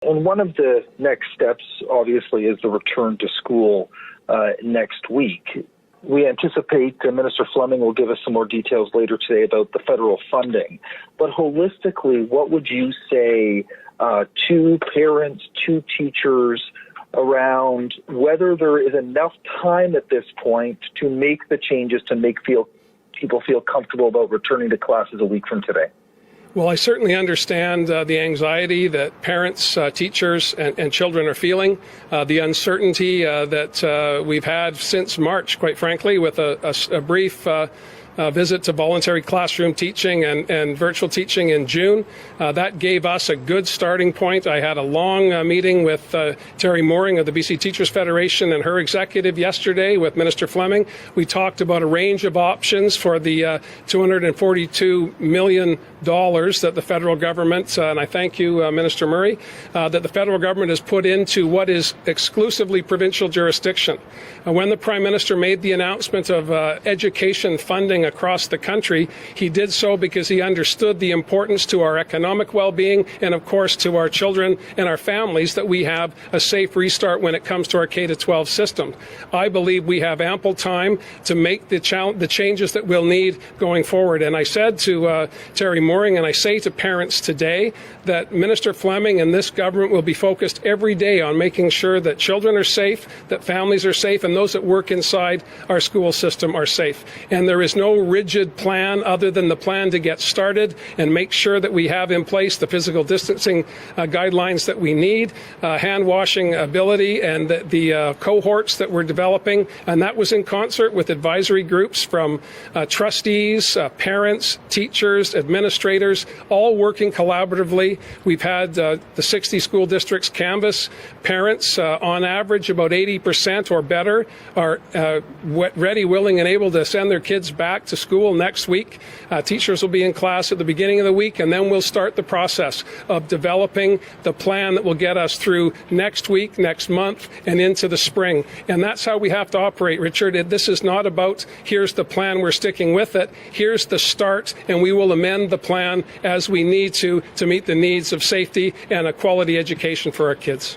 And one of the next steps, obviously, is the return to school next week. We anticipate Minister Fleming will give us some more details later today about the federal funding. But holistically, what would you say to parents, to teachers, around whether there is enough time at this point to make the changes to make people feel comfortable about returning to classes a week from today? Well, I certainly understand the anxiety that parents, teachers, and children are feeling, the uncertainty that we've had since March, quite frankly, with a brief visit to voluntary classroom teaching and virtual teaching in June. That gave us a good starting point. I had a long meeting with Terry Mooring of the BC Teachers Federation and her executive yesterday with Minister Fleming. We talked about a range of options for the $242 million that the federal government, and I thank you, Minister Murray, that the federal government has put into what is exclusively provincial jurisdiction. When the Prime Minister made the announcement of education funding across the country, he did so because he understood the importance to our economic well-being and, of course, to our children and our families that we have a safe restart when it comes to our K-12 system. I believe we have ample time to make the changes that we'll need going forward. And I said to Terry Mooring, and I say to parents today, that Minister Fleming and this government will be focused every day on making sure that children are safe, that families are safe, and those that work inside our school system are safe. And there is no rigid plan other than the plan to get started and make sure that we have in place the physical distancing guidelines that we need, hand washing ability, and the cohorts that we're developing. And that was in concert with advisory groups from trustees, parents, teachers, administrators, all working collaboratively. We've had the 60 school districts canvass parents. On average, about 80% or better are ready, willing, and able to send their kids back to school next week. Teachers will be in class at the beginning of the week, and then we'll start the process of developing the plan that will get us through next week, next month, and into the spring. And that's how we have to operate, Richard. This is not about, here's the plan, we're sticking with it. Here's the start, and we will amend the plan as we need to meet the needs of safety and a quality education for our kids.